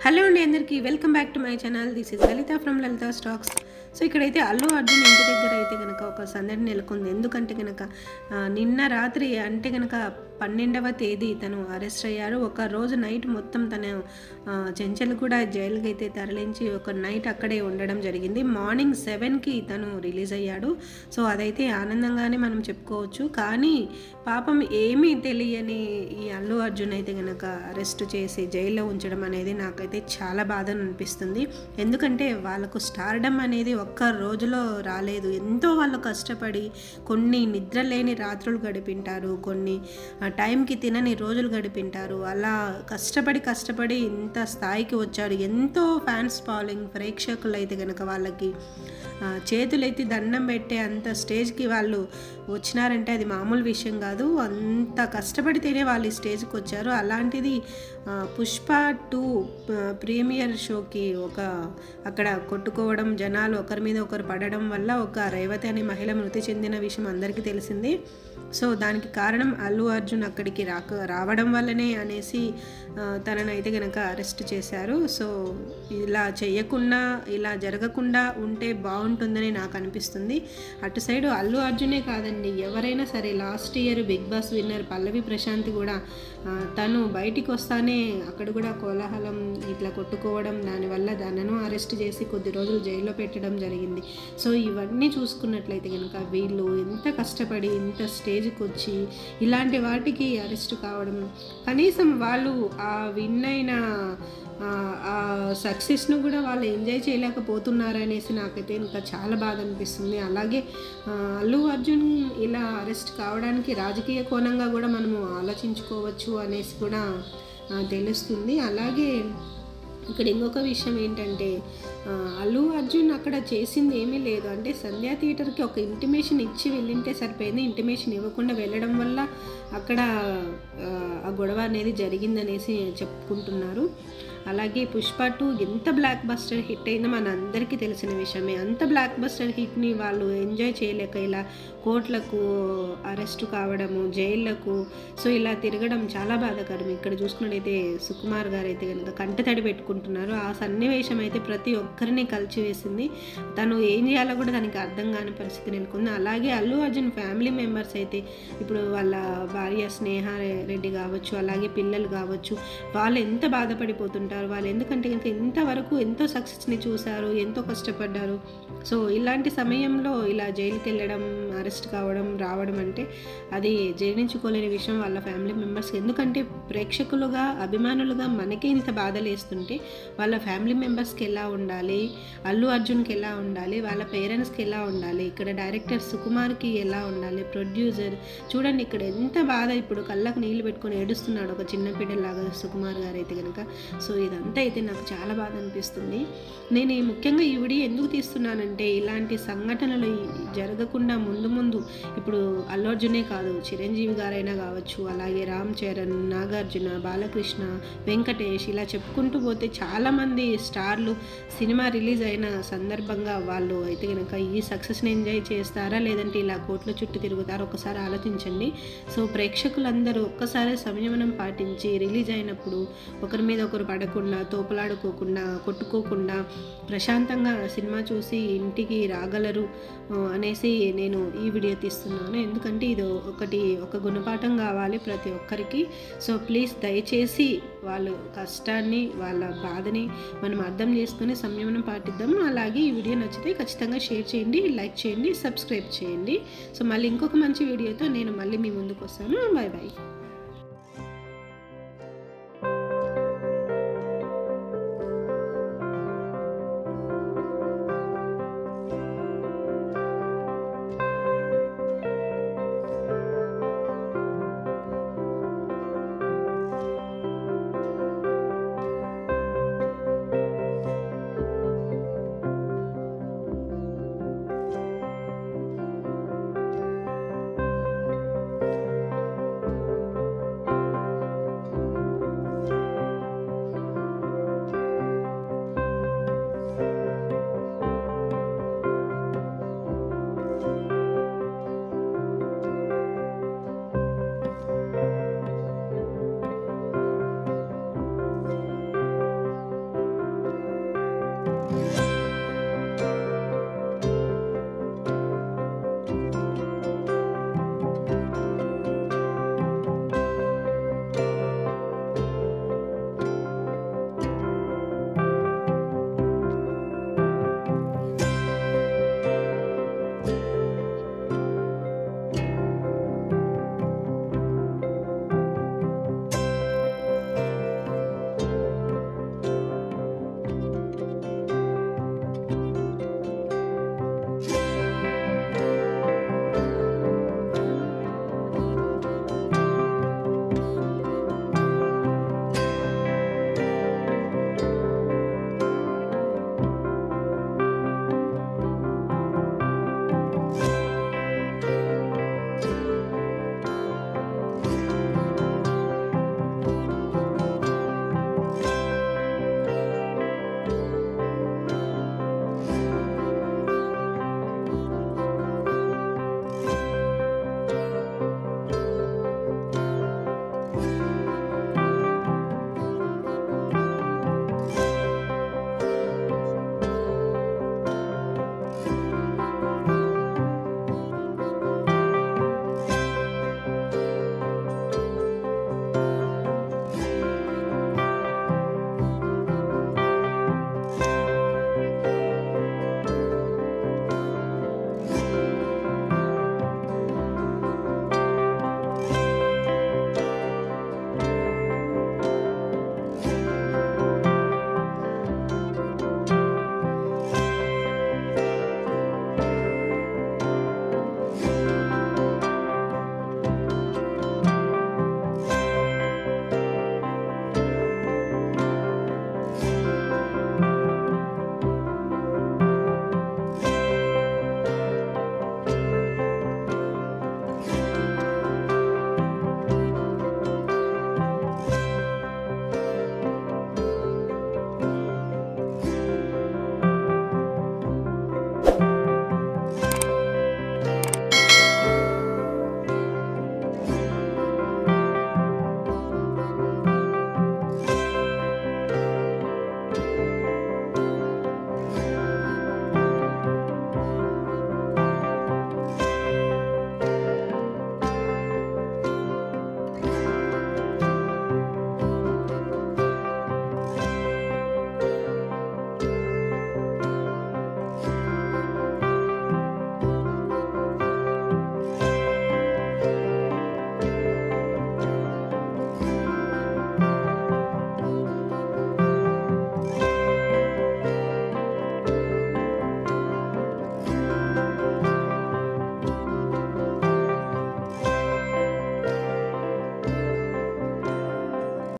Hello అండి అందరికీ welcome back to my channel. This is Lalitha from Lalitha stocks. So ఇక్కడైతే అల్లు అర్జున్ ఇంటి దగ్గర అయితే కనుక ఒక సందడి నెలకొంది. ఎందుకంటే కనుక నిన్న రాత్రి అంటే కనుక 12వ తేదీ తను అరెస్ట్ అయ్యారు. ఒక రోజు నైట్ మొత్తం తను చెంచల్గూడ జైలుకి అయితే తరలించి ఒక నైట్ అక్కడే ఉండడం జరిగింది. మార్నింగ్ 7కి తను రిలీజ్ అయ్యాడు. సో అదైతే ఆనందంగానే మనం చెప్పుకోవచ్చు. కానీ పాపం ఏమీ తెలియని ఈ అల్లు అర్జున్ అయితే కనుక అరెస్ట్ చేసి జైల్లో ఉంచడం అనేది నాకైతే చాలా బాధ అనిపిస్తుంది. ఎందుకంటే వాళ్ళకు స్టార్డమ్ అనేది ఒక్క రోజులో రాలేదు. ఎంతో వాళ్ళు కష్టపడి కొన్ని నిద్రలేని రాత్రులు గడిపింటారు, కొన్ని టైంకి తినని రోజులు గడిపింటారు. అలా కష్టపడి ఇంత స్థాయికి వచ్చాడు. ఎంతో ఫ్యాన్స్ ఫాలోయింగ్, ప్రేక్షకులు అయితే కనుక వాళ్ళకి చేతులెత్తి దండం పెట్టే అంత స్టేజ్కి వాళ్ళు వచ్చినారంటే అది మామూలు విషయం కాదు. అంత కష్టపడితేనే వాళ్ళు ఈ స్టేజ్కి వచ్చారు. అలాంటిది పుష్ప 2 ప్రీమియర్ షోకి అక్కడ కొట్టుకోవడం, జనాలు ఒకరి మీద ఒకరు పడడం వల్ల ఒక రేవతి అనే మహిళ మృతి చెందిన విషయం అందరికీ తెలిసింది. సో దానికి కారణం అల్లు అర్జున్ అక్కడికి రావడం వల్లనే అనేసి తననైతే కనుక అరెస్ట్ చేశారు. సో ఇలా ఇలా జరగకుండా ఉంటే బాగుంటుందని నాకు అనిపిస్తుంది. అటు సైడు అల్లు అర్జునే కాదండి, ఎవరైనా సరే. Last year Bigg Boss winner Pallavi Prashanth కూడా తను బయటికి వస్తానే అక్కడ కూడా కోలాహలం, ఇట్లా కొట్టుకోవడం, దానివల్ల తనను అరెస్ట్ చేసి కొద్ది రోజులు జైల్లో పెట్టడం జరిగింది. సో ఇవన్నీ చూసుకున్నట్లయితే కనుక వీళ్ళు ఎంత కష్టపడి ఇంత స్టేజ్కి వచ్చి ఇలాంటి వాటికి అరెస్ట్ కావడం, కనీసం వాళ్ళు ఆ విన్ అయిన ఆ సక్సెస్ను కూడా వాళ్ళు ఎంజాయ్ చేయలేకపోతున్నారనేసి నాకైతే ఇంకా చాలా బాధ అనిపిస్తుంది. అలాగే అల్లు అర్జున్ ఇలా అరెస్ట్ కావడానికి రాజకీయ కోణంగా కూడా మనము ఆలోచించుకోవచ్చు అనేసి కూడా తెలుస్తుంది. అలాగే ఇక్కడ ఇంకొక విషయం ఏంటంటే అల్లు అర్జున్ అక్కడ చేసింది ఏమీ లేదు. అంటే సంధ్యా థియేటర్కి ఒక ఇంటిమేషన్ ఇచ్చి వెళ్ళింటే సరిపోయింది. ఇంటిమేషన్ ఇవ్వకుండా వెళ్ళడం వల్ల అక్కడ ఆ గొడవ అనేది జరిగిందనేసి చెప్పుకుంటున్నారు. అలాగే పుష్ప 2 ఎంత బ్లాక్ బస్టర్ హిట్ అయిందో మన అందరికీ తెలిసిన విషయమే. అంత బ్లాక్ బస్టర్ హిట్ని వాళ్ళు ఎంజాయ్ చేయలేక ఇలా కోర్టులకు అరెస్టు కావడము, జైళ్లకు సో ఇలా తిరగడం చాలా బాధాకరం. ఇక్కడ చూసుకున్నట్టయితే సుకుమార్ గారు అయితే కనుక కంటతడి పెట్టుకుంటున్నారు. ఆ సన్నివేశం అయితే ప్రతి ఒక్కరిని కలిచివేసింది. తను ఏం చేయాలో కూడా దానికి అర్థం కాని పరిస్థితి నెలకొంది. అలాగే అల్లు అర్జున్ ఫ్యామిలీ మెంబర్స్ అయితే ఇప్పుడు వాళ్ళ భార్య స్నేహ రెడ్డి కావచ్చు, అలాగే పిల్లలు కావచ్చు, వాళ్ళు ఎంత బాధపడిపోతుంటారు. వాళ్ళు ఎందుకంటే కనుక ఇంతవరకు ఎంతో సక్సెస్ని చూశారు, ఎంతో కష్టపడ్డారు. సో ఇలాంటి సమయంలో ఇలా జైలుకి వెళ్ళడం, అరెస్ట్ కావడం, రావడం అంటే అది జీర్ణించుకోలేని విషయం వాళ్ళ ఫ్యామిలీ మెంబర్స్కి. ఎందుకంటే ప్రేక్షకులుగా, అభిమానులుగా మనకే ఇంత బాధలేస్తుంటే వాళ్ళ ఫ్యామిలీ మెంబర్స్కి ఎలా ఉండాలి, అల్లు అర్జున్కి ఎలా ఉండాలి, వాళ్ళ పేరెంట్స్కి ఎలా ఉండాలి, ఇక్కడ డైరెక్టర్ సుకుమార్కి ఎలా ఉండాలి, ప్రొడ్యూసర్ చూడండి ఇక్కడ ఎంత బాధ. ఇప్పుడు కళ్ళకు నీళ్ళు పెట్టుకొని ఏడుస్తున్నాడు ఒక చిన్న పిల్లలాగా సుకుమార్ గారు అయితే కనుక. సో ఇదంతా అయితే నాకు చాలా బాధ అనిపిస్తుంది. నేను ముఖ్యంగా ఈ వీడియో ఎందుకు తీస్తున్నానంటే ఇలాంటి సంఘటనలు జరగకుండా ముందు ఇప్పుడు అల్లు అర్జునే కాదు, చిరంజీవి గారైనా కావచ్చు, అలాగే రామ్ చరణ్, నాగార్జున, బాలకృష్ణ, వెంకటేష్ ఇలా చెప్పుకుంటూ పోతే చాలామంది స్టార్లు సినిమా రిలీజ్ అయిన సందర్భంగా వాళ్ళు అయితే కనుక ఈ సక్సెస్ని ఎంజాయ్ చేస్తారా లేదంటే ఇలా కోట్ల చుట్టూ తిరుగుతారా ఒకసారి ఆలోచించండి. సో ప్రేక్షకులందరూ ఒక్కసారి సంయమనం పాటించి రిలీజ్ అయినప్పుడు ఒకరి మీద ఒకరు పడకుండా, తోపులాడుకోకుండా, కొట్టుకోకుండా ప్రశాంతంగా సినిమా చూసి ఇంటికి రాగలరు అనేసి నేను ఈ వీడియో తీస్తున్నాను. ఎందుకంటే ఇది ఒక గుణపాఠం కావాలి ప్రతి ఒక్కరికి. సో ప్లీజ్ దయచేసి వాళ్ళ కష్టాన్ని, వాళ్ళ బాధని మనం అర్థం చేసుకుని సంయమనం పాటిద్దాం. అలాగే ఈ వీడియో నచ్చితే ఖచ్చితంగా షేర్ చేయండి, లైక్ చేయండి, సబ్స్క్రైబ్ చేయండి. సో మళ్ళీ ఇంకొక మంచి వీడియోతో నేను మళ్ళీ మీ ముందుకు వస్తాను. Bye bye.